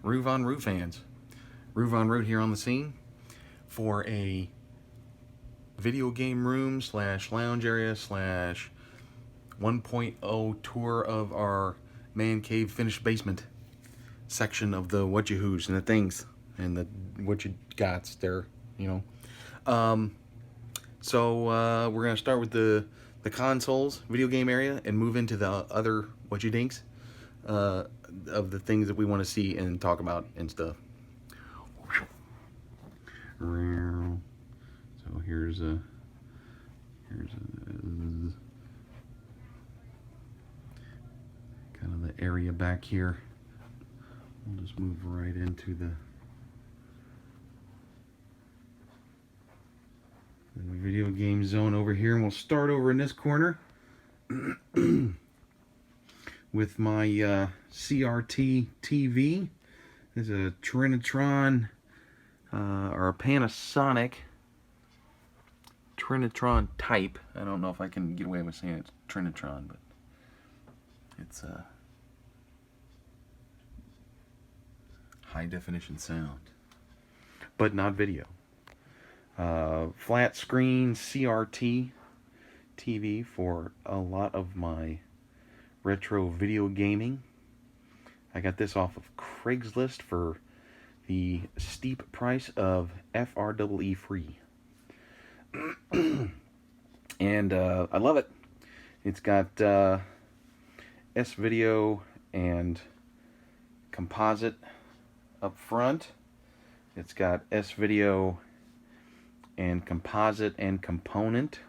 RvR fans, RvR here on the scene for a video game room slash lounge area slash 1.0 tour of our man cave finished basement section of the what you who's and the things and the what you gots there, you know. So we're gonna start with the consoles video game area and move into the other what you dinks of the things that we want to see and talk about and stuff. So here's kind of the area back here. We'll just move right into the video game zone over here, and we'll start over in this corner with my CRT TV. This is a Trinitron or a Panasonic Trinitron type. I don't know if I can get away with saying it's Trinitron, but it's high definition sound, but not video. Flat screen CRT TV for a lot of my retro video gaming. I got this off of Craigslist for the steep price of FREE free. And I love it. It's got S-Video and composite up front. It's got S-Video and composite and component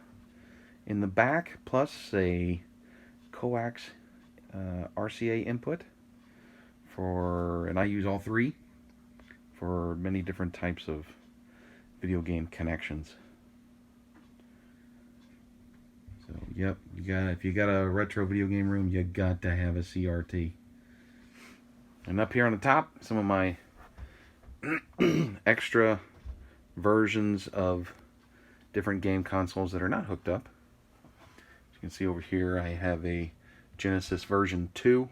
in the back, plus a coax RCA input for, and I use all three for many different types of video game connections. So yep, if you got a retro video game room, you got to have a CRT. And up here on the top, some of my extra versions of different game consoles that are not hooked up. As you can see over here, I have a Genesis version 2.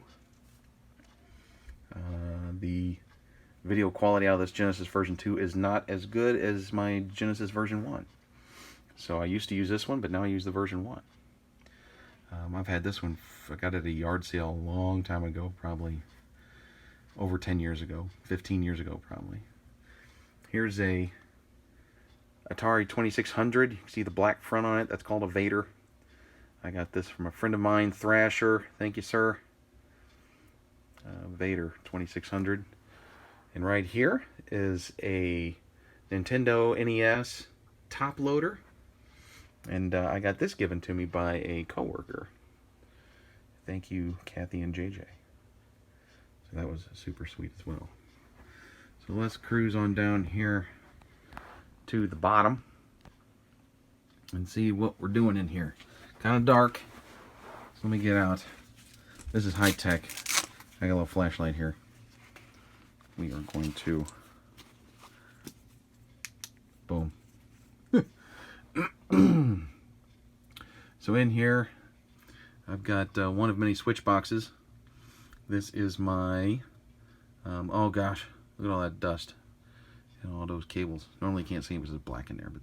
The video quality out of this Genesis version 2 is not as good as my Genesis version 1. So I used to use this one, but now I use the version 1. I've had this one, I got it at a yard sale a long time ago, probably over 10 years ago, 15 years ago probably. Here's a Atari 2600. You can see the black front on it. That's called a Vader. I got this from a friend of mine, Thrasher. Thank you, sir. Vader 2600. And right here is a Nintendo NES top loader. And I got this given to me by a coworker. Thank you, Kathy and JJ. So that was super sweet as well. So let's cruise on down here to the bottom and see what we're doing in here. Kind of dark, so let me get out. This is high tech. I got a little flashlight here. We are going to boom. So in here I've got one of many switch boxes. This is my oh gosh, look at all that dust and all those cables. Normally you can't see it because it's black in there, but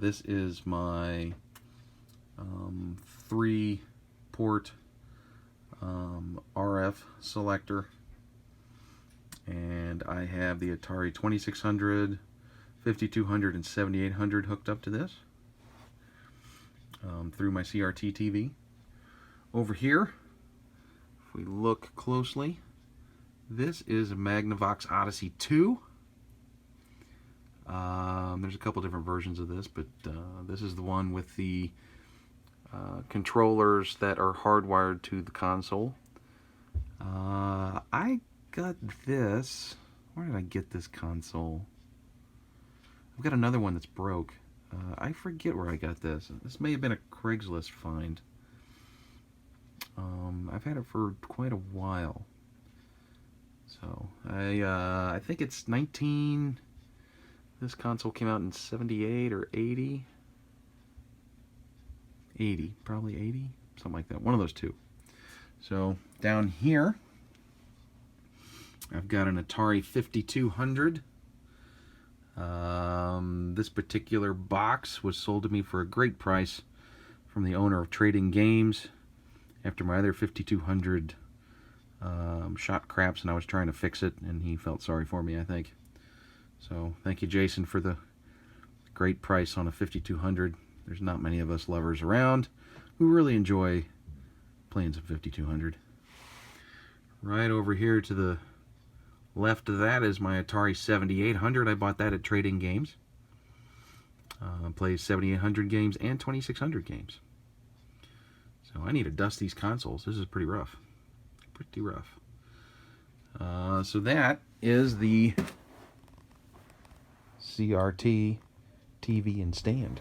this is my 3-port RF selector, and I have the Atari 2600, 5200, and 7800 hooked up to this through my CRT TV. Over here, if we look closely, this is a Magnavox Odyssey 2. There's a couple different versions of this, but this is the one with the controllers that are hardwired to the console. I got this. Where did I get this console? I've got another one that's broke. I forget where I got this. This may have been a Craigslist find. I've had it for quite a while. So I think it's 19. This console came out in 78 or 80. 80, probably 80, something like that. One of those two. So down here, I've got an Atari 5200. This particular box was sold to me for a great price from the owner of Trading Games after my other 5200 shot craps, and I was trying to fix it, and he felt sorry for me, I think. So thank you, Jason, for the great price on a 5200. There's not many of us lovers around who really enjoy playing some 5200. Right over here to the left of that is my Atari 7800. I bought that at Trading Games. Plays 7800 games and 2600 games. So I need to dust these consoles. This is pretty rough. Pretty rough. So that is the CRT TV and stand.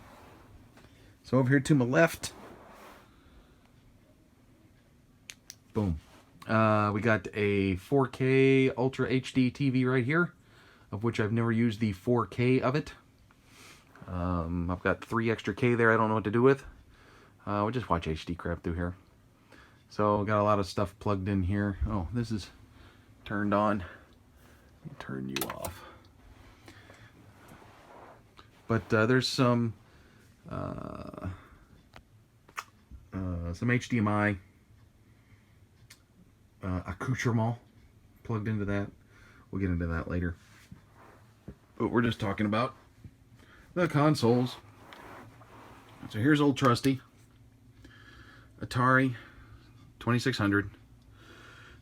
So over here to my left, boom. We got a 4K Ultra HD TV right here, of which I've never used the 4K of it. I've got 3 extra K there I don't know what to do with. We'll just watch HD crap through here. So got a lot of stuff plugged in here. Oh, this is turned on. Let me turn you off. But there's some HDMI accoutrement plugged into that. We'll get into that later. But we're just talking about the consoles. So here's old trusty Atari 2600,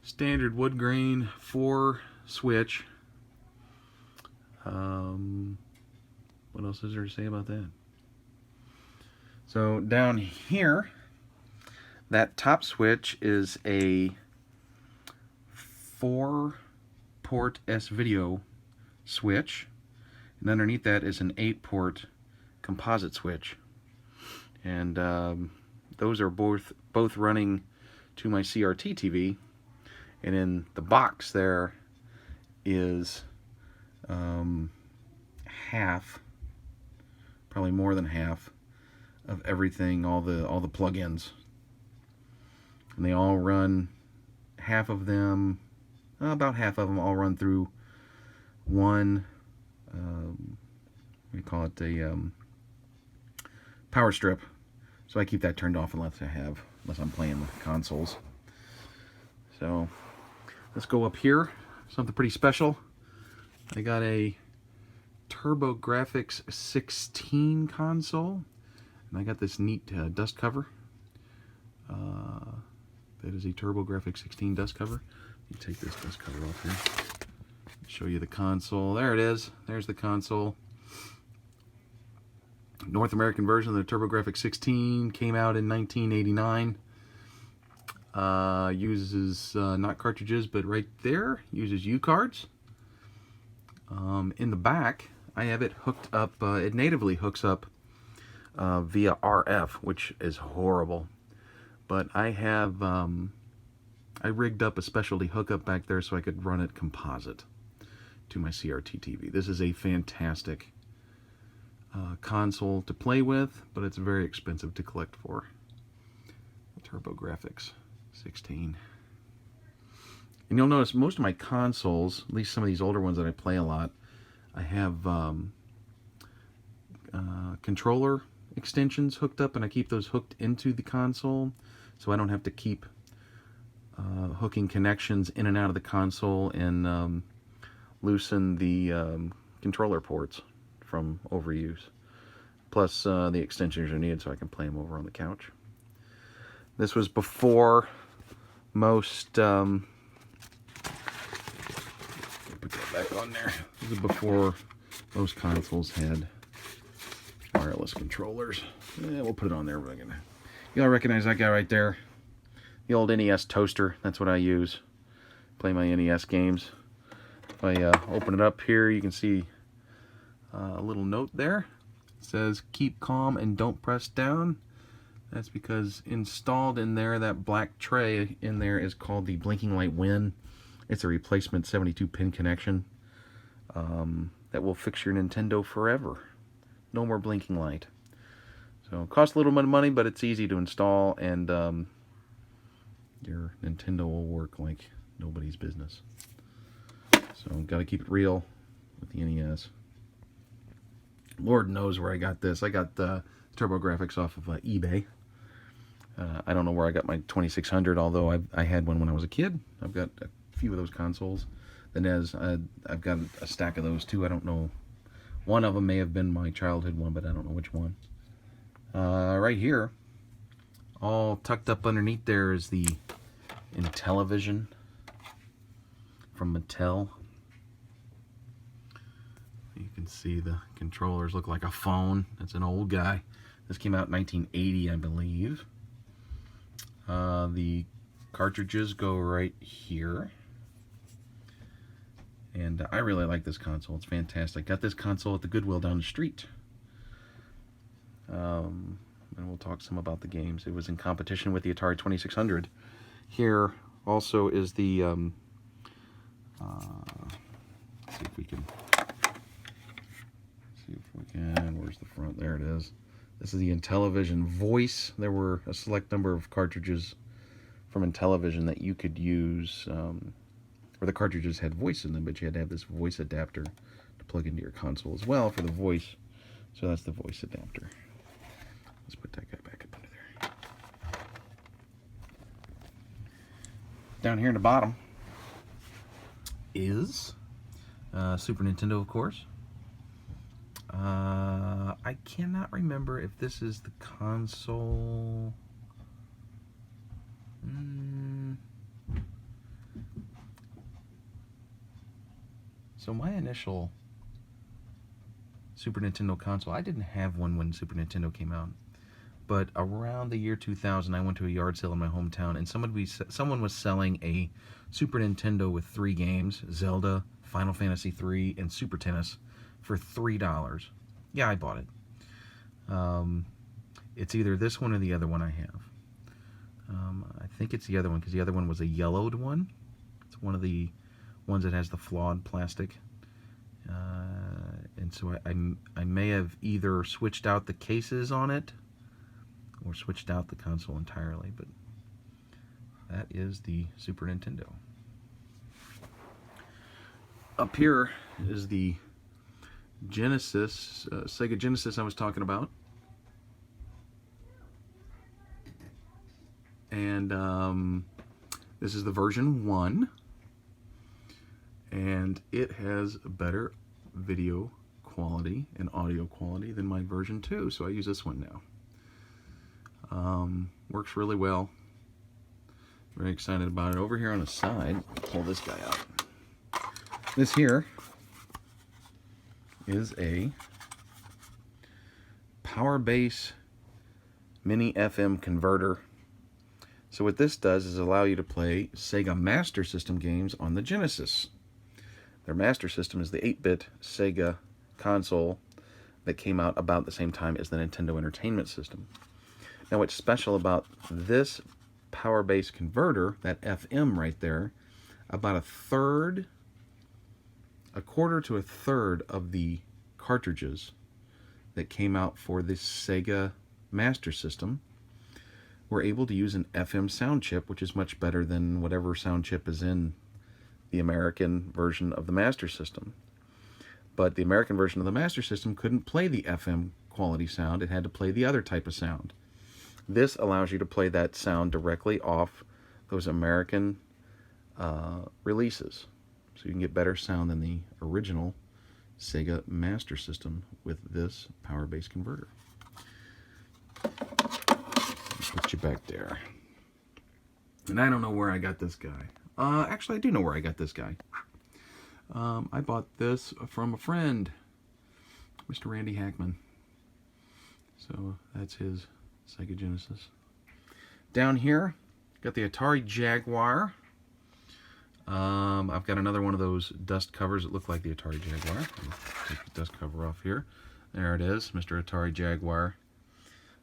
standard wood grain 4 switch. What else is there to say about that? So down here, that top switch is a 4-port S-video switch, and underneath that is an 8-port composite switch, and those are both running to my CRT TV. And in the box there is half, probably more than half, of everything, all the plug-ins, and they all run, half of them, about half of them all run through one, we call it a power strip. So I keep that turned off unless I'm playing with consoles. So let's go up here. Something pretty special. I got a TurboGrafx 16 console, and I got this neat dust cover. That is a TurboGrafx 16 dust cover. Let me take this dust cover off here. Show you the console. There it is. There's the console. North American version of the TurboGrafx 16 came out in 1989. Uses not cartridges, but right there uses U cards. In the back, I have it hooked up. It natively hooks up via RF, which is horrible. But I have I rigged up a specialty hookup back there so I could run it composite to my CRT TV. This is a fantastic console to play with, but it's very expensive to collect for. TurboGrafx 16. And you'll notice most of my consoles, at least some of these older ones that I play a lot, I have controller extensions hooked up, and I keep those hooked into the console, so I don't have to keep hooking connections in and out of the console and loosen the controller ports from overuse. Plus the extensions are needed so I can play them over on the couch. This was before most put that back on there. This is before most consoles had wireless controllers. Yeah, we'll put it on there. You'll recognize that guy right there. The old NES toaster. That's what I use. Play my NES games. If I open it up here, you can see a little note there. It says, "Keep calm and don't press down." That's because installed in there, that black tray in there is called the Blinking Light Win. It's a replacement 72-pin connection that will fix your Nintendo forever. No more blinking light. So it costs a little bit of money, but it's easy to install, and Your Nintendo will work like nobody's business. So got to keep it real with the NES. Lord knows where I got this. I got the TurboGrafx off of eBay. I don't know where I got my 2600, although I had one when I was a kid. I've got a few of those consoles. The NES, I've got a stack of those too. I don't know. One of them may have been my childhood one, but I don't know which one. Right here, all tucked up underneath there is the Intellivision from Mattel. You can see the controllers look like a phone. It's an old guy. This came out in 1980, I believe. The cartridges go right here. And I really like this console. It's fantastic. Got this console at the Goodwill down the street. And we'll talk some about the games. It was in competition with the Atari 2600. Here also is the... let's see if we can... Where's the front? There it is. This is the Intellivision Voice. There were a select number of cartridges from Intellivision that you could use, where the cartridges had voice in them, but you had to have this voice adapter to plug into your console as well for the voice. So that's the voice adapter. Let's put that guy back up under there. Down here in the bottom is Super Nintendo, of course. I cannot remember if this is the console. So my initial Super Nintendo console, I didn't have one when Super Nintendo came out. But around the year 2000, I went to a yard sale in my hometown, and someone was selling a Super Nintendo with 3 games, Zelda, Final Fantasy III, and Super Tennis, for $3. Yeah, I bought it. It's either this one or the other one I have. I think it's the other one, because the other one was a yellowed one. It's one of the ones that has the flawed plastic. And so I may have either switched out the cases on it or switched out the console entirely, but that is the Super Nintendo. Up here is the Genesis, Sega Genesis I was talking about. And this is the version 1. And it has better video quality and audio quality than my version 2, so I use this one now. Works really well. Very excited about it. Over here on the side, pull this guy out. This here is a power base mini FM converter. So what this does is allow you to play Sega Master System games on the Genesis. Their Master System is the 8-bit Sega console that came out about the same time as the Nintendo Entertainment System. Now what's special about this power base converter, that FM right there, about a quarter to a third of the cartridges that came out for this Sega Master System were able to use an FM sound chip, which is much better than whatever sound chip is in the American version of the Master System. But the American version of the Master System couldn't play the FM quality sound. It had to play the other type of sound. This allows you to play that sound directly off those American releases. So you can get better sound than the original Sega Master System with this power base converter. Put you back there. And I don't know where I got this guy. Actually, I do know where I got this guy. I bought this from a friend, Mr. Randy Hackman. So that's his Sega Genesis. Down here, got the Atari Jaguar. I've got another one of those dust covers that look like the Atari Jaguar. I'll take the dust cover off here. There it is, Mr. Atari Jaguar.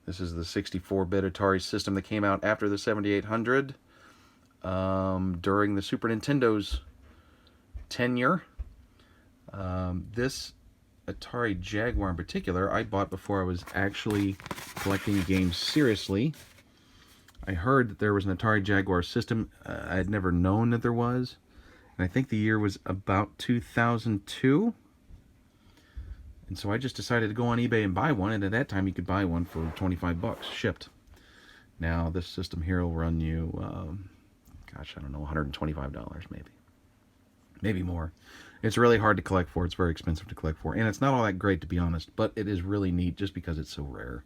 This is the 64-bit Atari system that came out after the 7800 during the Super Nintendo's tenure. This Atari Jaguar in particular, I bought before I was actually collecting games seriously. I heard that there was an Atari Jaguar system. I had never known that there was. And I think the year was about 2002. And so I just decided to go on eBay and buy one. And at that time, you could buy one for 25 bucks shipped. Now, this system here will run you, gosh, I don't know, $125 maybe. Maybe more. It's really hard to collect for. It's very expensive to collect for. And it's not all that great, to be honest. But it is really neat just because it's so rare.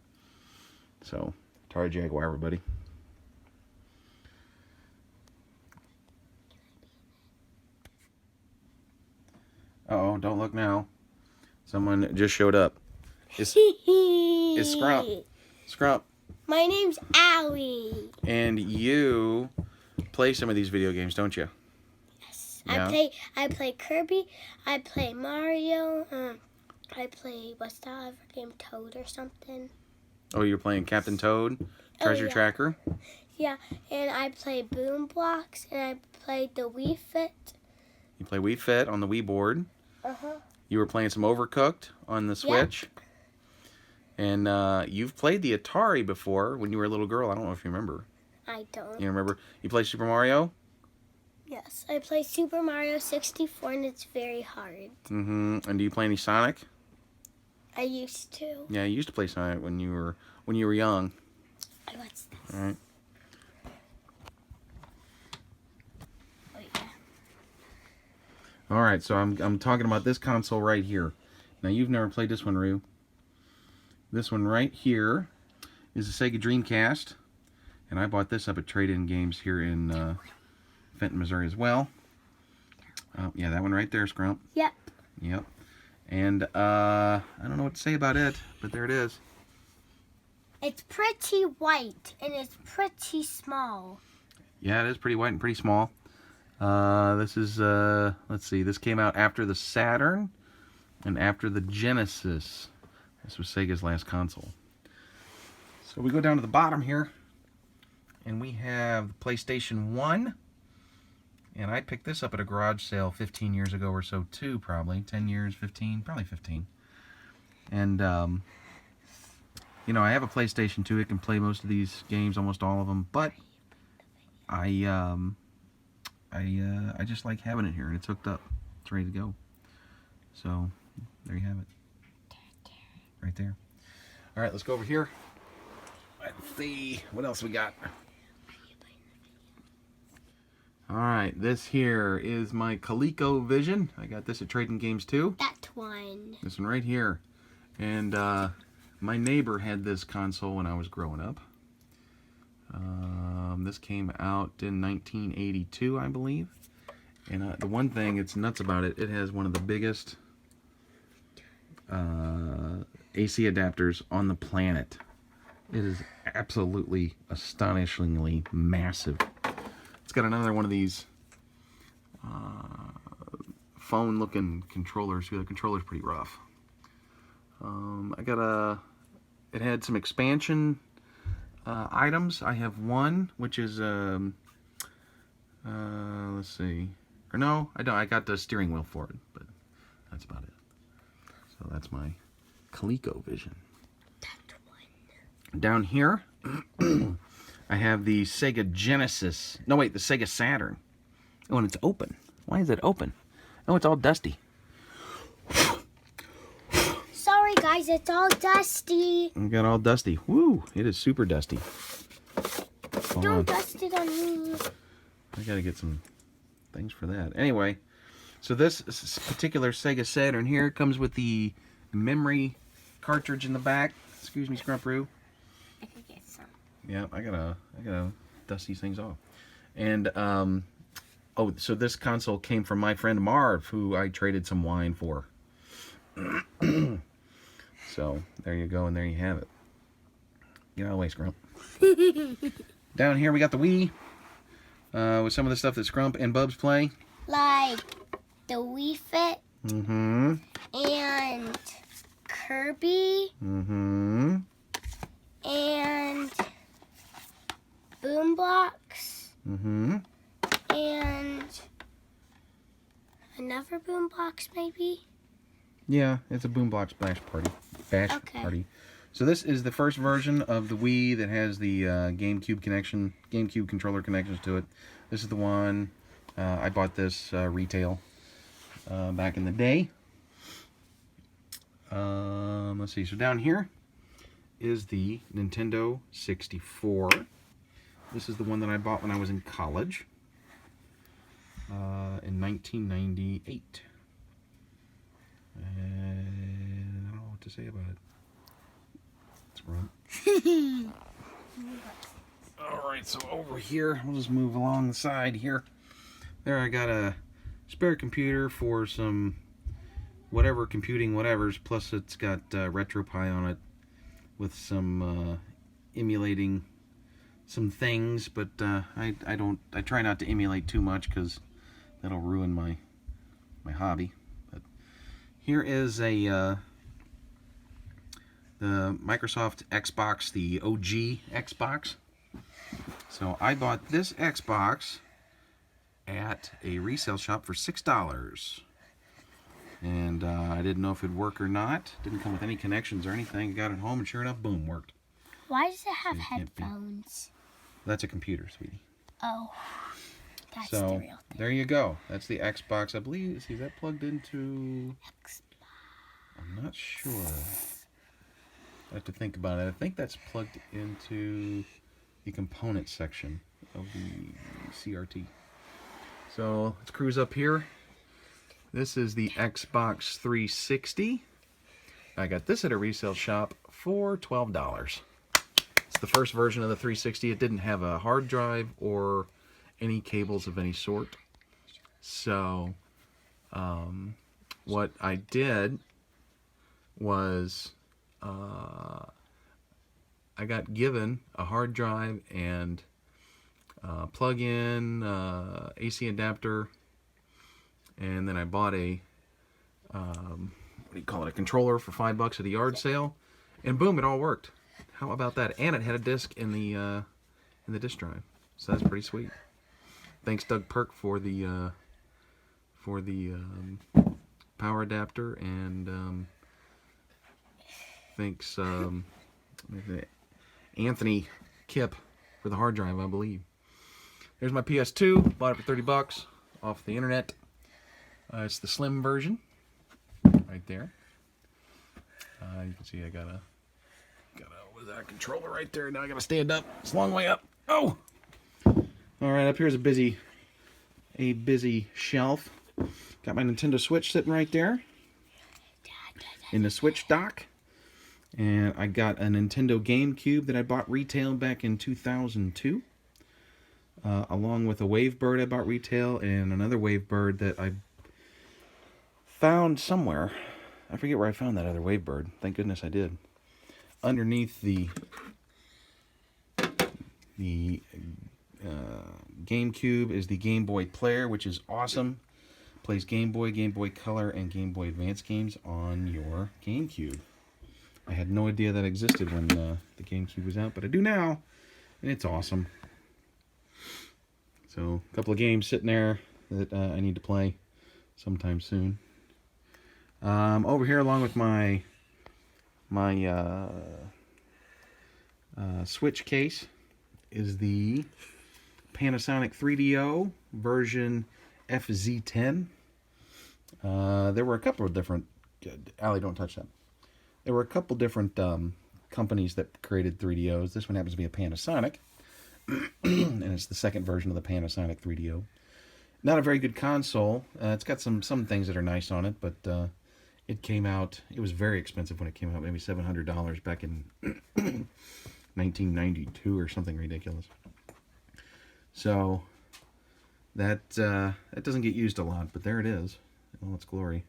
So, Atari Jaguar, everybody. Uh-oh, don't look now. Someone just showed up. It's Scrump. Scrump. My name's Allie. And you play some of these video games, don't you? Yes. Yeah. I play Kirby. I play Mario. I play what's that other game, Toad or something. Oh, you're playing Captain Toad, Treasure Tracker. Yeah, and I play Boom Blocks, and I played the Wii Fit. You play Wii Fit on the Wii board. Uh-huh. You were playing some Overcooked on the Switch. Yep. And you've played the Atari before when you were a little girl. I don't know if you remember. I don't. You remember? You played Super Mario? Yes, I play Super Mario 64, and it's very hard. Mm-hmm. And do you play any Sonic? I used to. Yeah, you used to play Sonic when you were young. What's this? All right. Oh, yeah. All right, so I'm talking about this console right here. Now, you've never played this one, Rue. This one right here is a Sega Dreamcast. And I bought this up at Trade-In Games here in Fenton, Missouri as well. Yeah, that one right there, Scrump. Yep. Yep. And I don't know what to say about it, but there it is. It's pretty white, and it's pretty small. Yeah, it is pretty white and pretty small. This is, let's see, this came out after the Saturn and after the Genesis. This was Sega's last console. So we go down to the bottom here, and we have the PlayStation 1. And I picked this up at a garage sale 15 years ago or so, too, probably. 10 years, 15, probably 15. And, you know, I have a PlayStation 2. It can play most of these games, almost all of them. But I just like having it here, and it's hooked up. It's ready to go. So, there you have it. Right there. All right, let's go over here. Let's see what else we got. All right, this here is my ColecoVision. I got this at Trading Games too. That one. This one right here. And my neighbor had this console when I was growing up. This came out in 1982, I believe. And the one thing that's nuts about it, it has one of the biggest AC adapters on the planet. It is absolutely astonishingly massive. It's got another one of these phone-looking controllers. The controller's pretty rough. It had some expansion items. I have one, which is let's see. Or no, I don't. I got the steering wheel for it, but that's about it. So that's my ColecoVision. That one. Down here, I have the Sega Genesis. No, wait, the Sega Saturn. Oh, and it's open. Why is it open? Oh, it's all dusty. Sorry, guys, it's all dusty. It got all dusty. Woo, it is super dusty. Hold Don't on. dust it on me. I gotta get some things for that. Anyway, so this particular Sega Saturn here comes with the memory cartridge in the back. Excuse me, Scrumproo. I could get some. Yeah, I gotta dust these things off. And oh, so this console came from my friend Marv, who I traded some wine for. So there you go, and there you have it. Get out of the way, Scrump. Down here we got the Wii with some of the stuff that Scrump and Bubs play. Like the Wii Fit. Mm-hmm. And Kirby. Mm-hmm. And Boom Blocks. Mm-hmm. And another Boom Blocks, maybe? Yeah, it's a Boombox Bash Party. Okay. Party. So this is the first version of the Wii that has the GameCube controller connections to it. This is the one I bought this retail back in the day. Let's see. So down here is the Nintendo 64. This is the one that I bought when I was in college in 1998. And I don't know what to say about it. Let's run. Alright, so over here, we'll just move along the side here. There I got a spare computer for some whatever computing whatevers, plus it's got RetroPie on it with some emulating some things, but I try not to emulate too much because that'll ruin my hobby. But here is the Microsoft Xbox, the OG Xbox. So I bought this Xbox at a resale shop for $6. And I didn't know if it'd work or not. Didn't come with any connections or anything. Got it home and sure enough, boom, worked. Why does it have headphones? That's a computer, sweetie. Oh, that's so, the real thing. There you go. That's the Xbox. I believe, is that plugged into... Xbox. I'm not sure. I have to think about it. I think that's plugged into the component section of the CRT. So, let's cruise up here. This is the Xbox 360. I got this at a resale shop for $12. It's the first version of the 360. It didn't have a hard drive or any cables of any sort. So, what I did was I got given a hard drive and plug-in AC adapter, and then I bought a a controller for $5 at a yard sale, and boom, it all worked. How about that? And it had a disc in the disc drive, so that's pretty sweet. Thanks Doug Perk for the power adapter, and thanks Anthony Kip for the hard drive, I believe. There's my PS2. Bought it for $30 off the internet. It's the slim version, right there. You can see I got a controller right there. Now I gotta stand up. It's a long way up. Oh! All right, up here's a busy shelf. Got my Nintendo Switch sitting right there in the Switch dock, and I got a Nintendo GameCube that I bought retail back in 2002, along with a Wavebird I bought retail and another Wavebird that I found somewhere. I forget where I found that other Wavebird. Thank goodness I did. Underneath the GameCube is the Game Boy Player, which is awesome. Plays Game Boy Color, and Game Boy Advance games on your GameCube. I had no idea that existed when the GameCube was out, but I do now, and it's awesome. So, a couple of games sitting there that I need to play sometime soon. Over here, along with my Switch case, is the Panasonic 3DO version FZ10. There were a couple of different... Allie, don't touch that. There were a couple different companies that created 3DOs. This one happens to be a Panasonic, and it's the second version of the Panasonic 3DO. Not a very good console. It's got some things that are nice on it, but it came out... It was very expensive when it came out, maybe $700 back in 1992 or something ridiculous. So that doesn't get used a lot, but there it is in all its glory.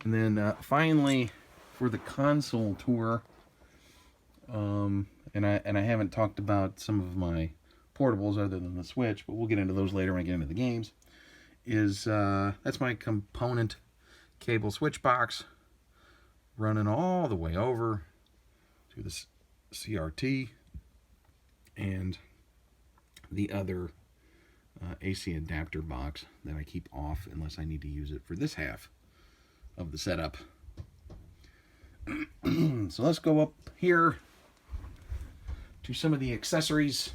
And then finally, for the console tour, and I haven't talked about some of my portables other than the Switch, but we'll get into those later when I get into the games. That's my component cable switch box running all the way over to the CRT and the other AC adapter box that I keep off unless I need to use it for this half of the setup. So let's go up here to some of the accessories.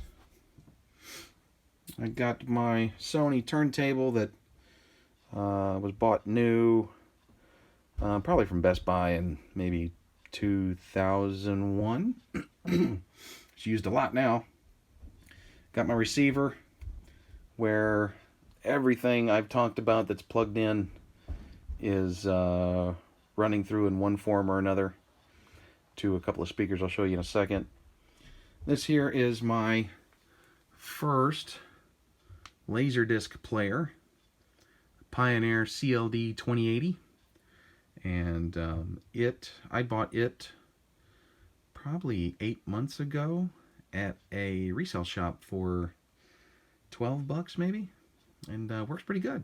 I got my Sony turntable that was bought new, probably from Best Buy in maybe 2001. It's used a lot now. Got my receiver where everything I've talked about that's plugged in is running through in one form or another to a couple of speakers I'll show you in a second. This here is my first Laserdisc player, Pioneer CLD 2080, and I bought it probably 8 months ago at a resale shop for 12 bucks maybe, and works pretty good.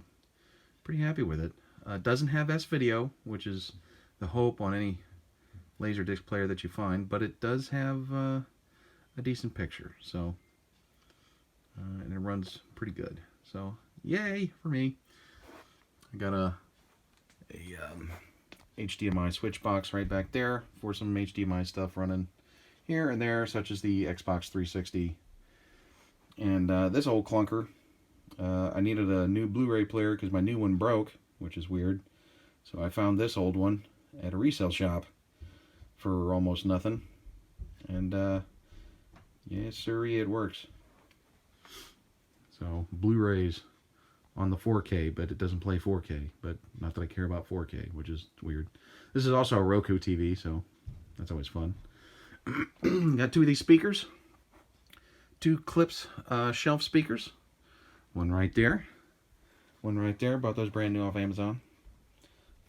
Pretty happy with it. Doesn't have S-Video, which is the hope on any Laserdisc player that you find, but it does have a decent picture, so and it runs pretty good. So yay for me. I got a HDMI switch box right back there for some HDMI stuff running here and there, such as the Xbox 360. And this old clunker, I needed a new Blu-ray player because my new one broke, which is weird. So I found this old one at a resale shop for almost nothing. And yes, sirree, it works. So Blu-rays on the 4K, but it doesn't play 4K. But not that I care about 4K, which is weird. This is also a Roku TV, so that's always fun. Got two of these speakers. Two Clips shelf speakers. One right there. One right there. Bought those brand new off Amazon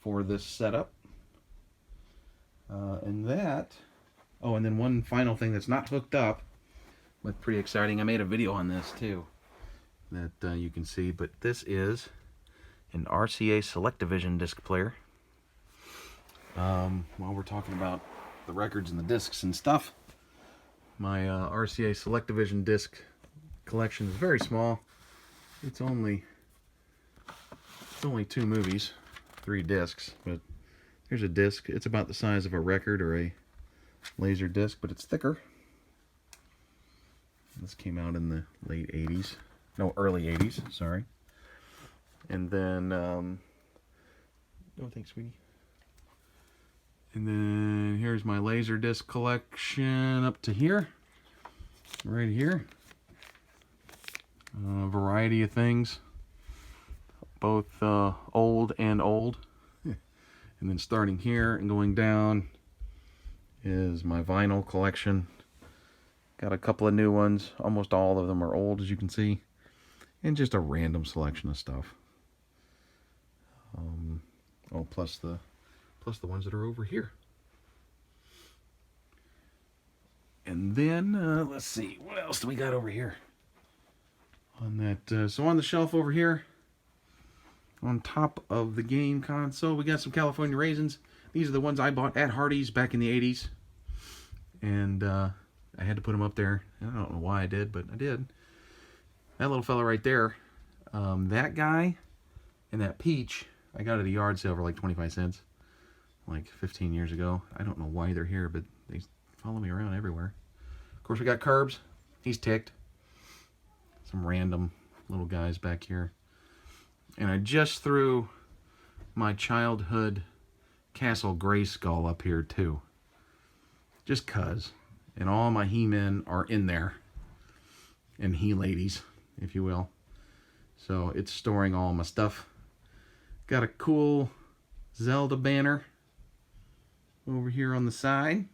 for this setup. And that... Oh, and then one final thing that's not hooked up, but pretty exciting. I made a video on this too that you can see, but this is an RCA Selectavision disc player. While we're talking about the records and the discs and stuff, my RCA Selectavision disc collection is very small. It's only 2 movies, 3 discs, but here's a disc. It's about the size of a record or a laser disc, but it's thicker. This came out in the late 80s. No, early 80s, sorry. And then, oh, thanks, sweetie. And then here's my laser disc collection up to here. Right here. A variety of things. Both old and old. And then starting here and going down is my vinyl collection. Got a couple of new ones. Almost all of them are old, as you can see. And just a random selection of stuff. Oh, plus the ones that are over here. And then, let's see, what else do we got over here? On that, so on the shelf over here, on top of the game console, we got some California raisins. These are the ones I bought at Hardee's back in the 80s. And I had to put them up there. I don't know why I did, but I did. That little fella right there, that guy and that peach, I got at a yard sale for like 25 cents, like 15 years ago. I don't know why they're here, but they follow me around everywhere. Of course, we got Curbs. He's ticked. Some random little guys back here. And I just threw my childhood Castle Grayskull up here too. Just 'cause. And all my He-Men are in there. And He-Ladies, if you will. So it's storing all my stuff. Got a cool Zelda banner over here on the side.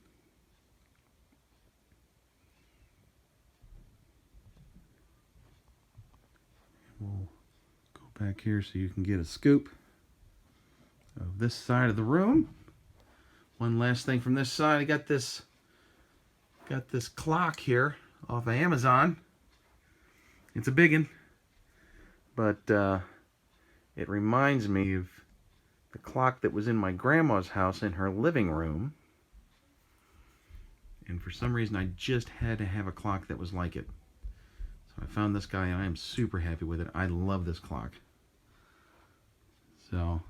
We'll go back here so you can get a scoop of this side of the room. One last thing from this side, I got this clock here off of Amazon. It's a biggin, but it reminds me of the clock that was in my grandma's house in her living room. And for some reason, I just had to have a clock that was like it. So I found this guy, and I am super happy with it. I love this clock. So,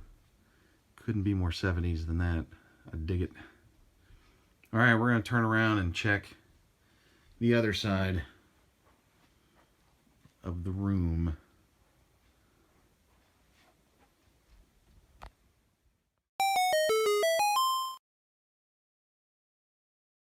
couldn't be more 70s than that. I dig it. All right, we're going to turn around and check the other side of the room.